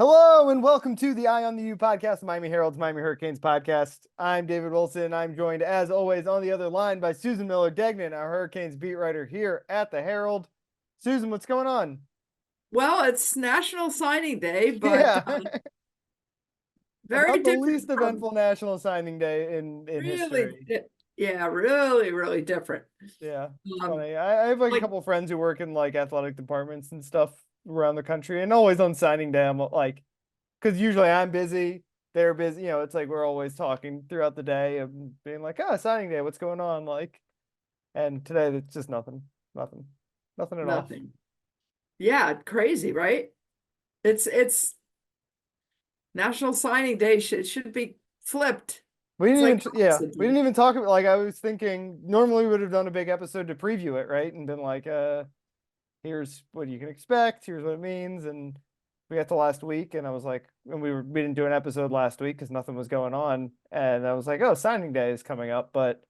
Hello and welcome to the Eye on the U podcast, Miami Herald's Miami Hurricanes podcast. I'm David Wilson. I'm joined, as always, on the other line by Susan Miller-Degnan, our Hurricanes beat writer here at the Herald. Susan, what's going on? Well, it's National Signing Day, but Yeah, very about the different least from eventful National Signing Day in really, history. yeah, really, really different. Yeah, it's Um, funny. I have like a like, couple of friends who work in like athletic departments and stuff around the country, and always on signing day, I'm like, because usually I'm busy, they're busy. It's like we're always talking throughout the day and being like, "Oh, signing day, what's going on?" Like, and today it's just nothing, nothing at all. nothing. Yeah, crazy, right? It's National Signing Day should be flipped. We It's didn't like even, yeah, opposite we day. didn't even talk about like I was thinking. Normally, we would have done a big episode to preview it, right? And been like, here's what you can expect. Here's what it means. And we got to last week, and I was like, and we didn't do an episode last week because nothing was going on. And I was like, oh, signing day is coming up, but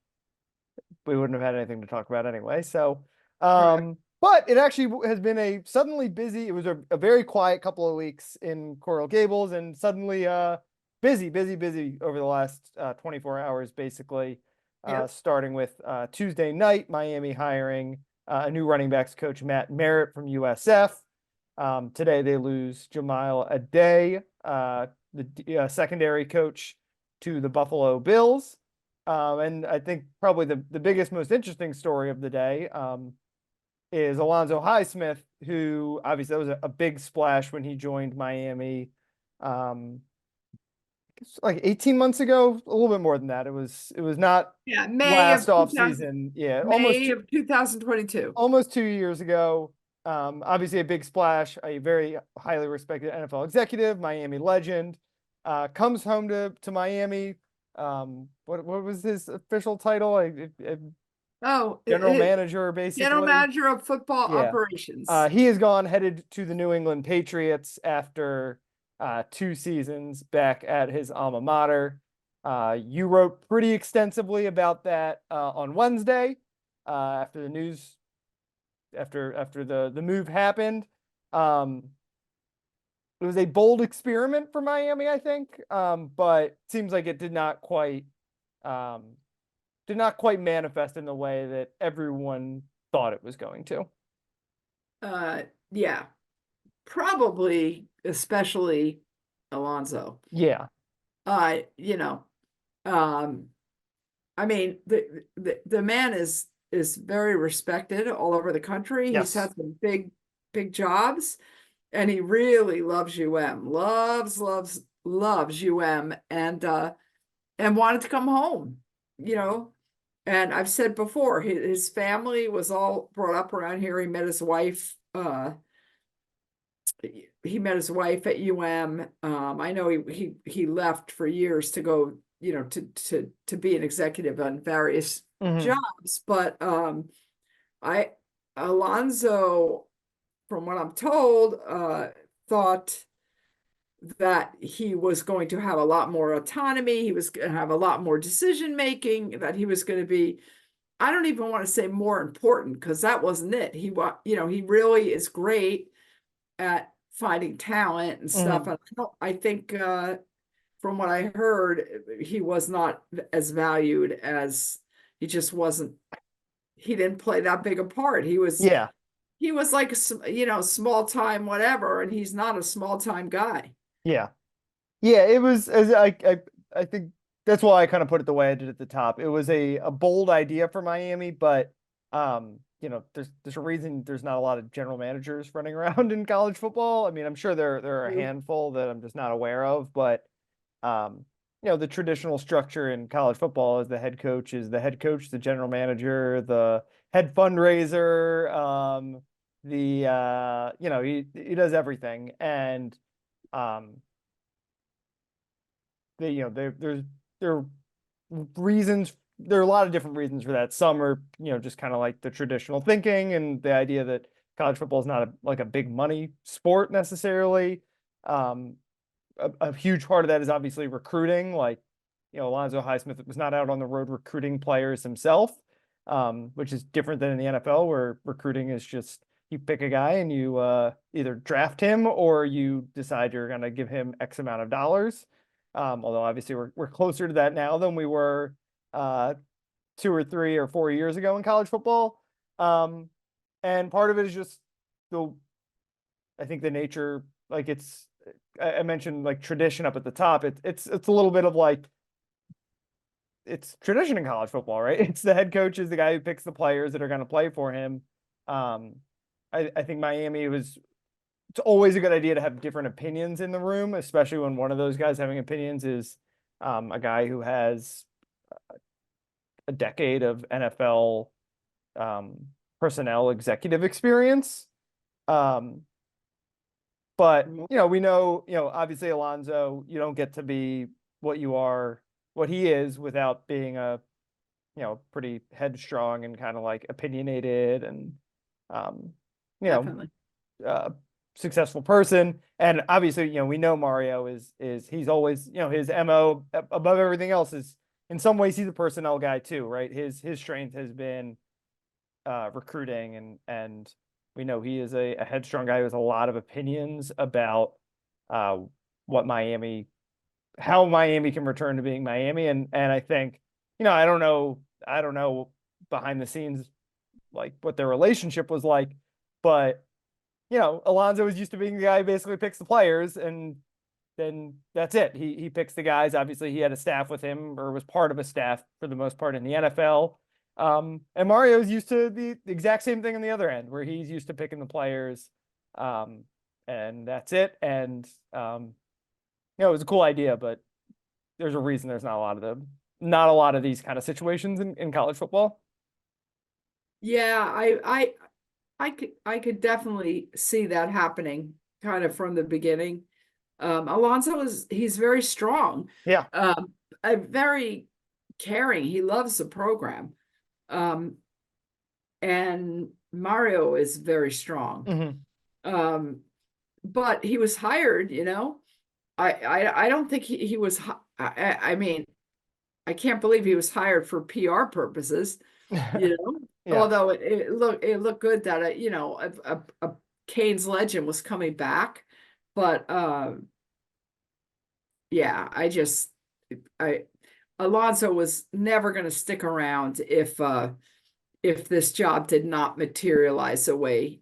we wouldn't have had anything to talk about anyway. So, Correct. but it actually has been a suddenly busy. It was a very quiet couple of weeks in Coral Gables, and suddenly busy over the last 24 hours, basically. Yep. Starting with Tuesday night, Miami hiring a new running backs coach, Matt Merritt from USF. Today they lose Jahmille Addae, the secondary coach to the Buffalo Bills. And I think probably the biggest, most interesting story of the day is Alonzo Highsmith, who obviously that was a big splash when he joined Miami. Um, like 18 months ago, a little bit more than that. It was not Yeah, last off season. Yeah, May of 2022. almost 2 years ago. Obviously a big splash, a very highly respected NFL executive, Miami legend, comes home to Miami. What was his official title? Oh, General manager, General basically. Manager of Football Yeah. Operations. He has headed to the New England Patriots after 2 seasons back at his alma mater. You wrote pretty extensively about that on Wednesday after the news, after the move happened. Um, it was a bold experiment for Miami, I think, but it seems like it um, did not quite manifest in the way that everyone thought it was going to. Uh, yeah, probably especially Alonzo. Yeah. You know, um, I mean, the man is very respected all over the country. He's Yes. had some big jobs, and he really loves UM, loves UM, and wanted to come home, you know. And I've said before, his family was all brought up around here. He met his wife at UM. I know he left for years to go, to be an executive on various Hmm. jobs. But I Alonzo, from what I'm told, thought that he was going to have a lot more autonomy. He was going to have a lot more decision making. That he was going to be, I don't even want to say more important, because that wasn't it. He really is great at finding talent and stuff. Hmm. And I think from what I heard, he was not as valued as he just wasn't. He didn't play that big a part. Yeah. He was like small time whatever, and he's not a small time guy. Yeah. Yeah. It was as I think that's why I kind of put it the way I did at the top. It was a bold idea for Miami, but there's a reason there's not a lot of general managers running around in college football. I mean, I'm sure there are a handful that I'm just not aware of, but the traditional structure in college football is the head coach, the general manager, the head fundraiser, he does everything. And um there are reasons there are a lot of different reasons for that. Some are, just kind of like the traditional thinking and the idea that college football is not like a big money sport necessarily. Um, a huge part of that is obviously recruiting. Like, Alonzo Highsmith was not out on the road recruiting players himself, which is different than in the NFL where recruiting is just, you pick a guy and you either draft him or you decide you're going to give him X amount of dollars. Although obviously we're closer to that now than we were 2 or 3 or 4 years ago in college football. And part of it is just the, I think the nature, like I mentioned like tradition up at the top. It's a little bit of like, it's tradition in college football, right? It's the head coach is the guy who picks the players that are going to play for him. Um, I think Miami it's always a good idea to have different opinions in the room, especially when one of those guys having opinions is a guy who has a decade of NFL personnel executive experience. But we know, obviously Alonzo, you don't get to be what you are, what he is without being a, pretty headstrong and kind of like opinionated and, you know, Definitely. successful person. And obviously, we know Mario is he's always, his MO above everything else is in some ways he's a personnel guy too, right? His strength has been recruiting and we know he is a headstrong guy with a lot of opinions about what how Miami can return to being Miami. And I think, I don't know behind the scenes like what their relationship was like, but Alonzo was used to being the guy who basically picks the players and then that's it. He picks the guys. Obviously, he had a staff with him or was part of a staff for the most part in the NFL. And Mario's used to the exact same thing on the other end, where he's used to picking the players. And that's it. And it was a cool idea, but there's a reason there's not a lot of these kind of situations in college football. Yeah, I could definitely see that happening kind of from the beginning. Alonso he's very strong, Yeah. very caring. He loves the program. Um, and Mario is very strong. Mm-hmm. But he was hired, I don't think he was, I mean, I can't believe he was hired for PR purposes, Yeah. although it looked good that, a Canes legend was coming back. But, yeah, I, Alonso was never going to stick around if this job did not materialize the way,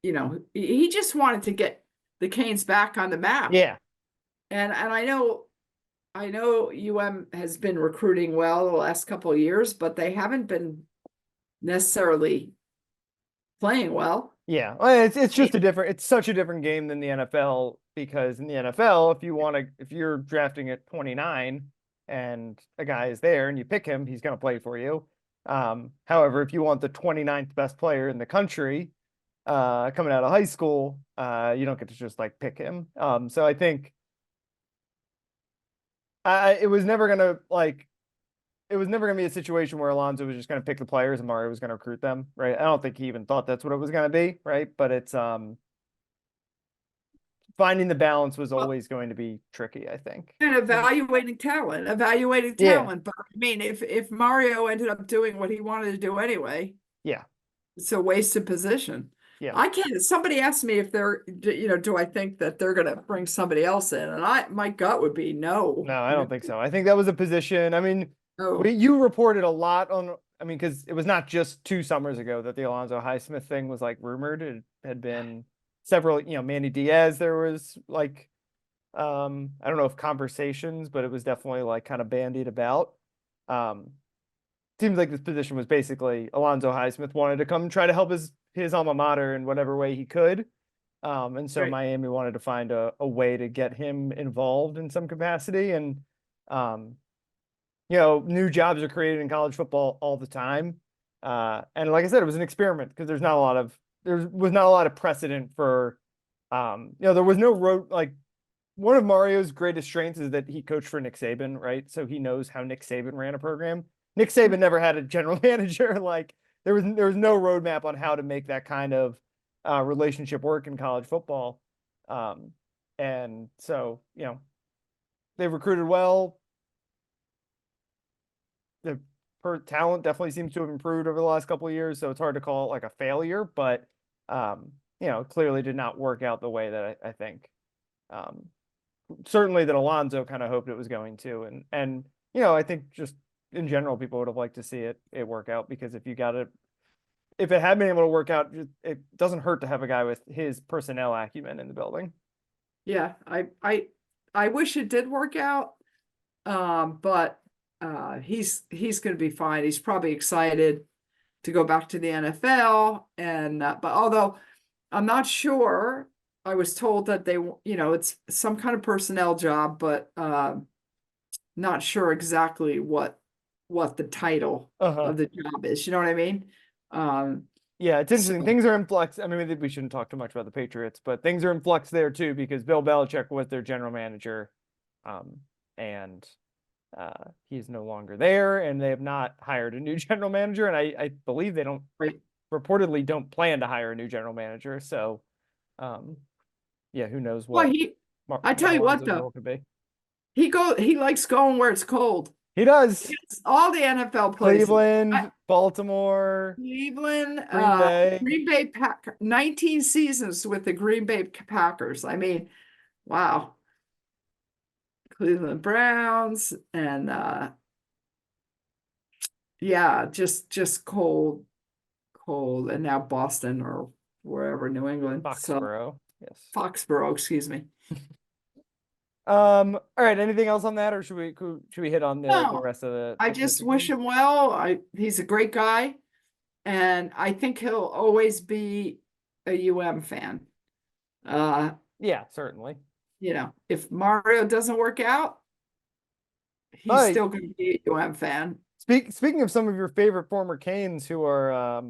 he just wanted to get the Canes back on the map. Yeah. And I know UM has been recruiting well the last couple of years, but they haven't been necessarily playing well. Yeah, well, it's just it's such a different game than the NFL because in the NFL, if you're drafting at 29 and a guy is there and you pick him, he's going to play for you. However, if you want the 29th best player in the country, coming out of high school, you don't get to just like pick him. So I think it was never gonna be a situation where Alonzo was just going to pick the players and Mario was going to recruit them, right? I don't think he even thought that's what it was going to be, right? But it's finding the balance was Well, always going to be tricky, I think. and evaluating talent, Yeah, But I mean, if Mario ended up doing what he wanted to do anyway, yeah, it's a wasted position. yeah. I can't. Somebody asked me if do I think that they're going to bring somebody else in? And my gut would be no. No, I don't think so. I think that was a position. I mean, No. you reported a lot on. I mean, because it was not just 2 summers ago that the Alonzo Highsmith thing was like rumored. It had been several. Manny Diaz. There was like, I don't know if conversations, but it was definitely like kind of bandied about. Um, Seems like this position was basically Alonzo Highsmith wanted to come try to help his alma mater in whatever way he could. And so Right. Miami wanted to find a way to get him involved in some capacity. And, um, new jobs are created in college football all the time. And like I said, it was an experiment because there was not a lot of precedent for, there was no road, like one of Mario's greatest strengths is that he coached for Nick Saban, right? So he knows how Nick Saban ran a program. Nick Saban never had a general manager. Like there was no roadmap on how to make that kind of relationship work in college football. And so, they recruited well. The talent definitely seems to have improved over the last couple of years. So it's hard to call it like a failure, but clearly did not work out the way that I think, um, certainly that Alonzo kind of hoped it was going to. And, I think just in general, people would have liked to see it work out, because if it had been able to work out, it doesn't hurt to have a guy with his personnel acumen in the building. Yeah, I wish it did work out. But he's going to be fine. He's probably excited to go back to the NFL. And but although I'm not sure, I was told that it's some kind of personnel job, but not sure exactly what the title Uh-huh. of the job is. You know what I mean? Um, Yeah, it's so interesting. Things are in flux. I mean, maybe we shouldn't talk too much about the Patriots, but things are in flux there too, because Bill Belichick was their general manager, and he's no longer there, and they have not hired a new general manager, and I believe they don't right. reportedly don't plan to hire a new general manager. So, yeah, who knows Well, what I tell you what Alonso's though, role could be. he likes going where it's cold. He does. It's all the NFL places. Cleveland, Baltimore, Cleveland, Green Bay. Green Bay Pack 19 seasons with the Green Bay Packers. I mean, wow. Cleveland Browns and yeah, just cold, cold. And now Boston or wherever, New England. So Foxborough. Yes. Foxborough, excuse me. All right. Anything else on that, or should we hit on the No, rest of I the just coaching wish things? him well. He's a great guy, and I think he'll always be a UM fan. Uh, Yeah, certainly. If Mario doesn't work out, he's But still going to be a UM fan. speaking of some of your favorite former Canes who are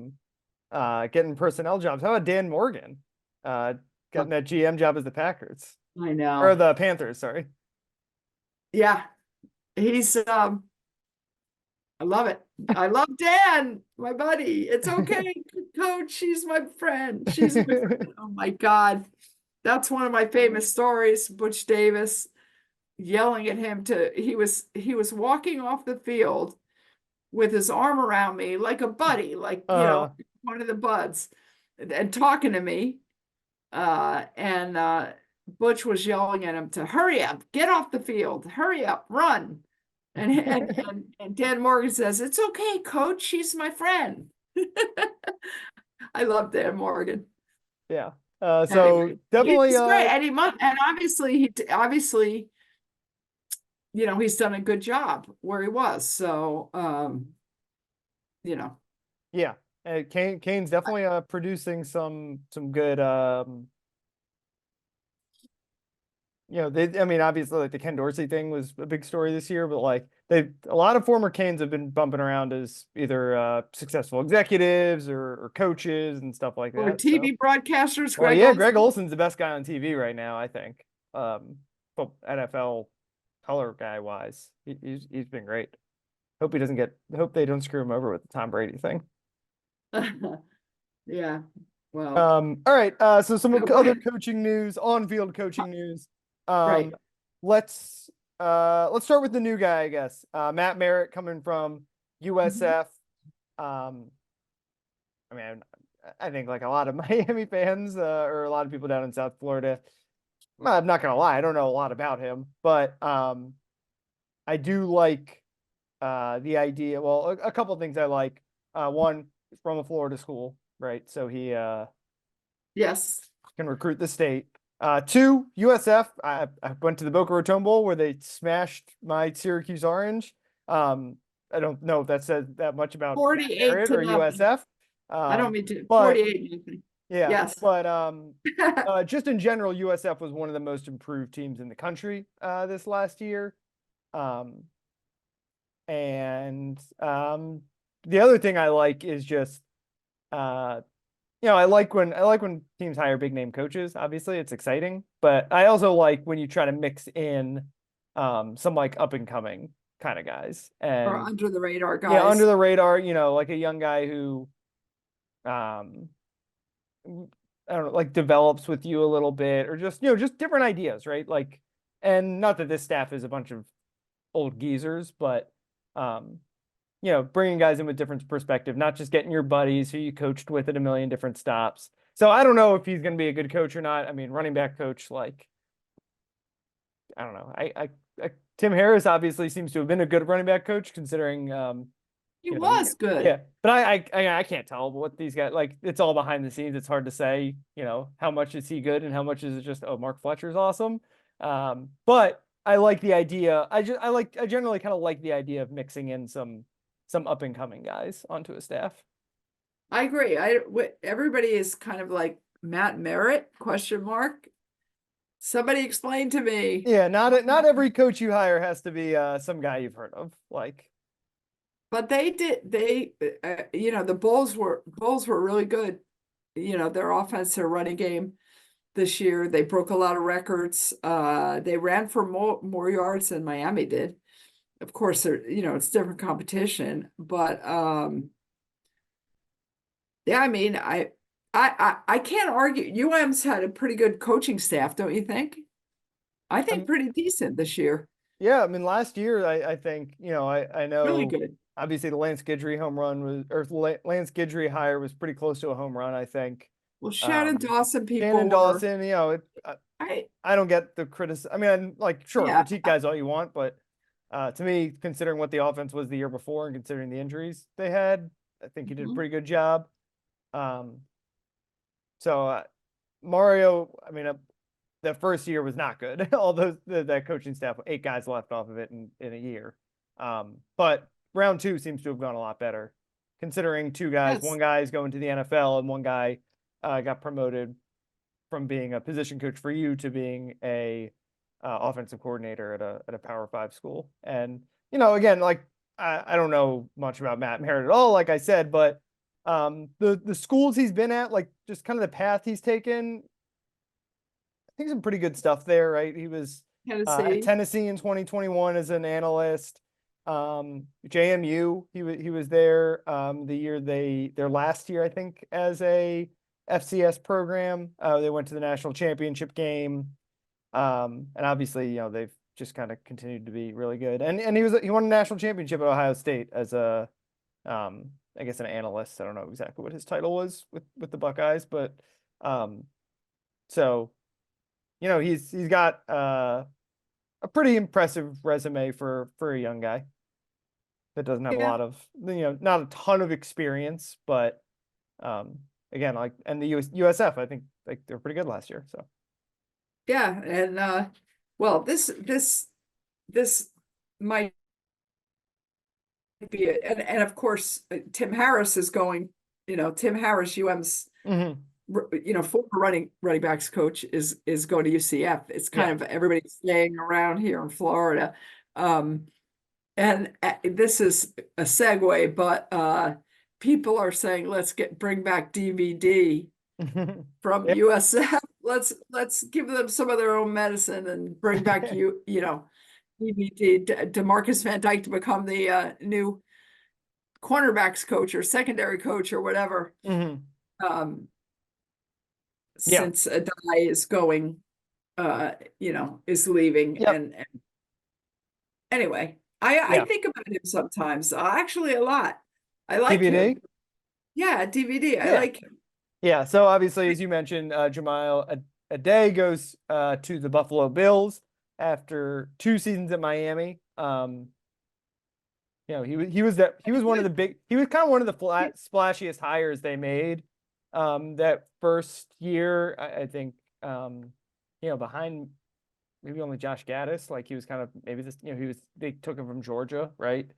getting personnel jobs, how about Dan Morgan getting that GM job as the Packers I or know. the Panthers? Sorry. Yeah, he's I love it. I love Dan, my buddy. It's okay, coach. She's my friend. She's my friend. Oh my God. That's one of my famous stories. Butch Davis yelling at him he was walking off the field with his arm around me like a buddy, like Uh, one of the buds, and talking to me. And Butch was yelling at him to hurry up, get off the field, hurry up, run. And Dan Morgan says, "It's okay, coach. She's my friend." I love Dan Morgan. yeah. So Anyway, definitely he's great, and obviously, he's done a good job where he was. So, you know, yeah. Kane's definitely producing some good I mean, obviously, like the Ken Dorsey thing was a big story this year, but like a lot of former Canes have been bumping around as either successful executives or coaches and stuff like or that. So, TV broadcasters, well, Greg yeah, Greg Olson. Olson's the best guy on TV right now, I think. But NFL color guy wise, he's been great. Hope they don't screw him over with the Tom Brady thing. Yeah. Well, All right. So some go other ahead. coaching news, on-field coaching news. Um, Right. let's start with the new guy, I guess. Matt Merritt coming from Mhm. USF. I mean, I think like a lot of Miami fans, or a lot of people down in South Florida, I'm not gonna lie, I don't know a lot about him, but I do like the idea. Well, a couple of things I like. One, from a Florida school, right? So he Yes. can recruit the state. Two, USF. I went to the Boca Raton Bowl where they smashed my Syracuse Orange. I don't know if that says that much about Matt 48 Merritt to or nothing. USF. I don't mean to. But 48 nothing. yeah, Yes. but just in general, USF was one of the most improved teams in the country this last year. Um, and the other thing I like is just uh, I like when teams hire big name coaches. Obviously, it's exciting, but I also like when you try to mix in some like up and coming kind of guys. Or And under the radar yeah, under guys. the radar, like a young guy who um I don't know, like develops with you a little bit, or just different ideas, right? Like, and not that this staff is a bunch of old geezers, but um bringing guys in with different perspective, not just getting your buddies who you coached with at a million different stops. So I don't know if he's going to be a good coach or not. I mean, running back coach, like, I don't know. Tim Harris obviously seems to have been a good running back coach considering, He you know, he, was good. yeah, but I can't tell what these guys like. It's all behind the scenes. It's hard to say, how much is he good and how much is it just, oh, Mark Fletcher's awesome. But I like the idea. I generally kind of like the idea of mixing in some up and coming guys onto a staff. I agree. Everybody is kind of like Matt Merritt, question mark. Somebody explain to me. Yeah, not every coach you hire has to be some guy you've heard of. Like, But the Bulls were really good. Their offense, their running game this year, they broke a lot of records. They ran for more yards than Miami did. Of course, it's different competition, but yeah, I mean, I can't argue. UM's had a pretty good coaching staff, don't you think? I think um, pretty decent this year. yeah, I mean, last year I think I Really know good. obviously the Lance Guidry home run was or Lance Guidry hire was pretty close to a home run. I think Well, Shannon Dawson Shannon people were, Dawson, I I don't get the criticism. I mean, I'm like, sure, yeah, critique guys all you want, but to me, considering what the offense was the year before and considering the injuries they had, I think he did a mhm. pretty good job. Um, so Mario, I mean, the first year was not good. All that coaching staff, 8 guys left off of it in a year. But round 2 seems to have gone a lot better, considering 2 guys. One Yes, guy is going to the NFL, and one guy got promoted from being a position coach for you to being a offensive coordinator at a Power 5 school. And again, like I don't know much about Matt Merritt at all, like I said, but the schools he's been at, like just kind of the path he's taken, I think some pretty good stuff there, right? He was at Tennessee. Tennessee in 2021 as an analyst. JMU, he was there the year their last year, I think, as a FCS program. They went to the national championship game. And obviously, they've just kind of continued to be really good. And he won a national championship at Ohio State as a I guess an analyst. I don't know exactly what his title was with the Buckeyes, but so he's got a pretty impressive resume for a young guy that doesn't have a Yeah, lot of not a ton of experience, but again, like, and the USF, I think, like, they're pretty good last year. So yeah, and well, this might be it. And of course, Tim Harris is going. Tim Harris, UM's mhm. former running backs coach is going to UCF. It's kind Yeah. of everybody staying around here in Florida. And this is a segue, but people are saying bring back DVD from Yeah. USF. Let's give them some of their own medicine and bring back DVD. DeMarcus Van Dyke to become the new cornerbacks coach or secondary coach or whatever. Mhm. Um, Yeah. since Addae is going, is leaving. Yep. And anyway, I Yeah. think about him sometimes, actually a lot. I like him. DVD. Yeah, DVD. I Yeah. like him. Yeah. So obviously, as you mentioned, Jahmille Addae goes to the Buffalo Bills after 2 seasons at Miami. He was one of the big. He was kind of one of the splashiest hires they made. That first year, I think, behind maybe only Josh Gaddis. Like, he was kind of maybe this. They took him from Georgia, right?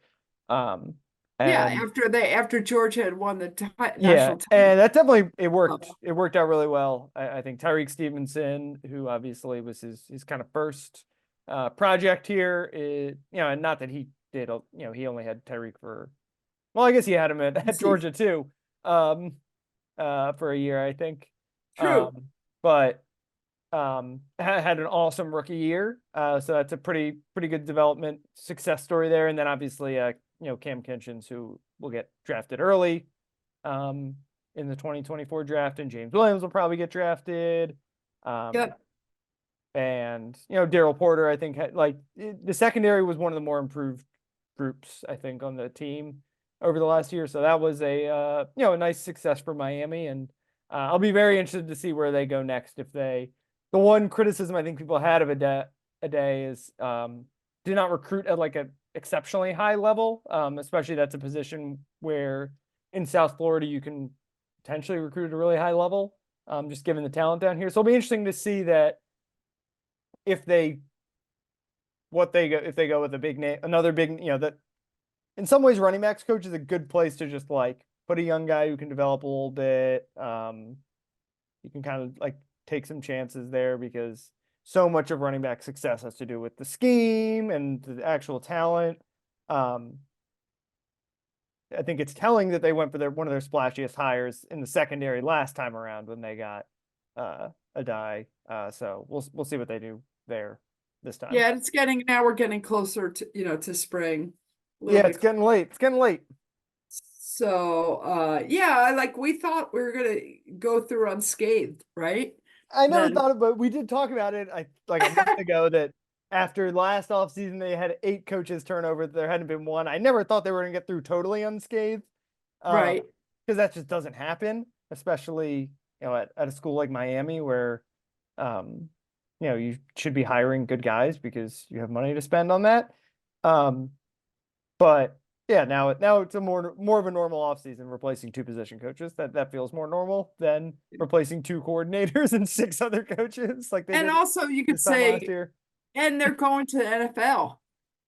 Um, Yeah, and after Georgia had won the yeah, national title. and that definitely it worked. It worked out really well. I think Tyreek Stevenson, who obviously was his kind of first project here, and not that he did, he only had Tyreek for, well, I guess he had him at Georgia too, for a year, I think. True. But had an awesome rookie year. So that's a pretty good development success story there. And then obviously, Cam Kinchens, who will get drafted early in the 2024 draft, and James Williams will probably get drafted. Yep. And Daryl Porter, I think, the secondary was one of the more improved groups, I think, on the team over the last year. So that was a nice success for Miami. And I'll be very interested to see where they go next. The one criticism I think people had of Addae is did not recruit at like a exceptionally high level. Especially that's a position where in South Florida you can potentially recruit at a really high level, just given the talent down here. So it'll be interesting to see that if they go with a big name, another big, that in some ways running backs coach is a good place to just like put a young guy who can develop a little bit. You can kind of like take some chances there because so much of running back success has to do with the scheme and the actual talent. I think it's telling that they went for one of their splashiest hires in the secondary last time around when they got Addae. So we'll see what they do there this time. Yeah, now we're getting closer to spring. Yeah, it's getting late. It's getting late. So yeah, like we thought we were gonna go through unscathed, right? I never thought of, but we did talk about it like a month ago that after last offseason they had 8 coaches turnover. There hadn't been one. I never thought they were going to get through totally unscathed. Right. Because that just doesn't happen, especially at a school like Miami where you should be hiring good guys because you have money to spend on that. But yeah, now it's a more of a normal offseason, replacing 2 position coaches. That feels more normal than replacing 2 coordinators and 6 other coaches like they and did also you could this time say, last year. and they're going to the NFL.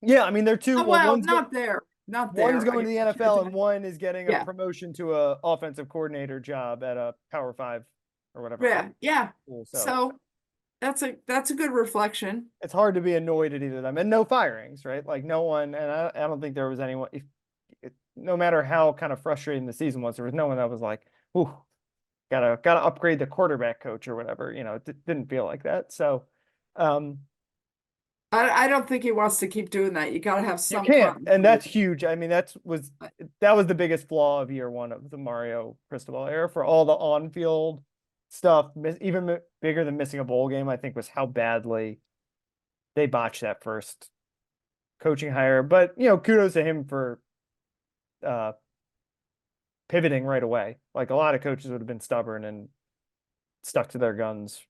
Yeah, I mean they're 2. Oh, well, not there. One's going to the NFL and one is getting a Yeah. promotion to a offensive coordinator job at a Power 5 or whatever. Yeah, yeah. School. So that's a good reflection. It's hard to be annoyed at either of them, and no firings, right? Like no one, and I don't think there was anyone. No matter how kind of frustrating the season was, there was no one that was like, "Ooh, gotta upgrade the quarterback coach or whatever." It didn't feel like that. So, I don't think he wants to keep doing that. You got to have some you can't, continuity. and that's huge. I mean, that was the biggest flaw of year 1 of the Mario Cristobal era for all the on-field stuff. Even bigger than missing a bowl game, I think, was how badly they botched that first coaching hire. But kudos to him for pivoting right away. Like a lot of coaches would have been stubborn and stuck to their guns,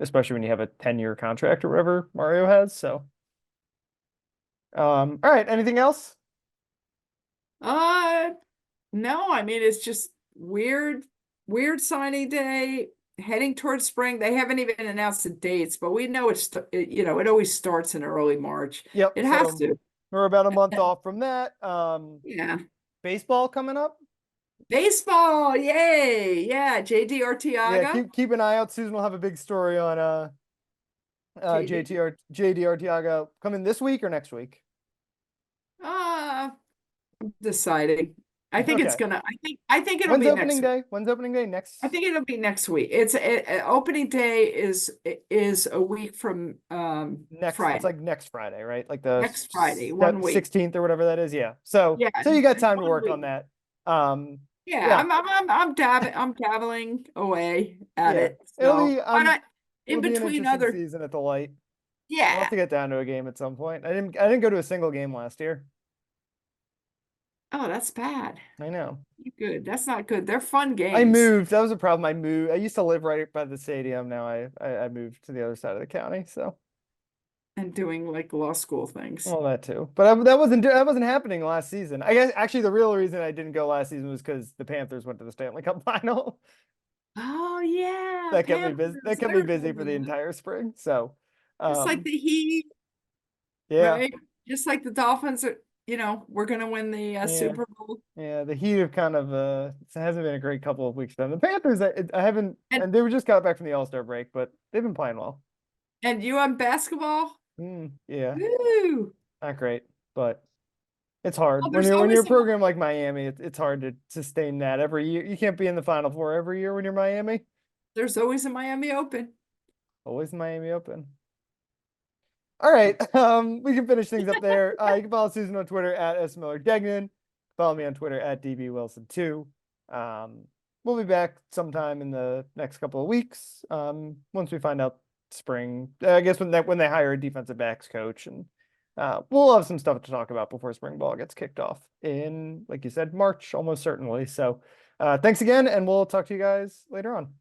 especially when you have a 10-year contract or whatever Mario has. So, all right. Anything else? No, I mean, it's just weird signing day, heading towards spring. They haven't even announced the dates, but we know it always starts in early March. Yep. It has to. We're about a month off from that. Yeah. Baseball coming up. Baseball, yay. Yeah, JD Arteaga. Yeah, keep an eye out. Susan will have a big story on JD Arteaga coming this week or next week. I'm deciding. I think it's gonna. I think it'll When's be opening next day? When's opening day next? I think it'll be next week. Opening day is a week from Friday. It's like next Friday, right? Like the next Friday, 1 week. 16th or whatever that is. Yeah. So you got time to work on that. Yeah, I'm dabbling away at it. So in between other season at the light. Yeah. I'll have to get down to a game at some point. I didn't go to a single game last year. Oh, that's bad. I know. Good. That's not good. They're fun games. I moved. That was a problem. I moved. I used to live right by the stadium. Now I moved to the other side of the county. So. And doing like law school things. Well, that too. But that wasn't happening last season. I guess actually the real reason I didn't go last season was because the Panthers went to the Stanley Cup final. Oh yeah. That kept me busy. That kept me busy for the entire spring. So. It's like the Heat. Yeah. Right? Just like the Dolphins are. We're going to win the Super Bowl. Yeah, the Heat have kind of it hasn't been a great couple of weeks for them. The Panthers, I haven't, and they were just got back from the All-Star break, but they've been playing well. And basketball? Yeah. Woo! Not great, but it's hard. Oh, when you're a program like Miami, it's hard to sustain that every year. You can't be in the Final Four every year when you're Miami. There's always a Miami Open. Always Miami Open. All right. We can finish things up there. You can follow Susan on Twitter at @SMillerDegnan. Follow me on Twitter at DBWilson2. We'll be back sometime in the next couple of weeks. Once we find out spring, I guess when they hire a defensive backs coach, and we'll have some stuff to talk about before spring ball gets kicked off in, like you said, March, almost certainly. So Thanks again, and we'll talk to you guys later on.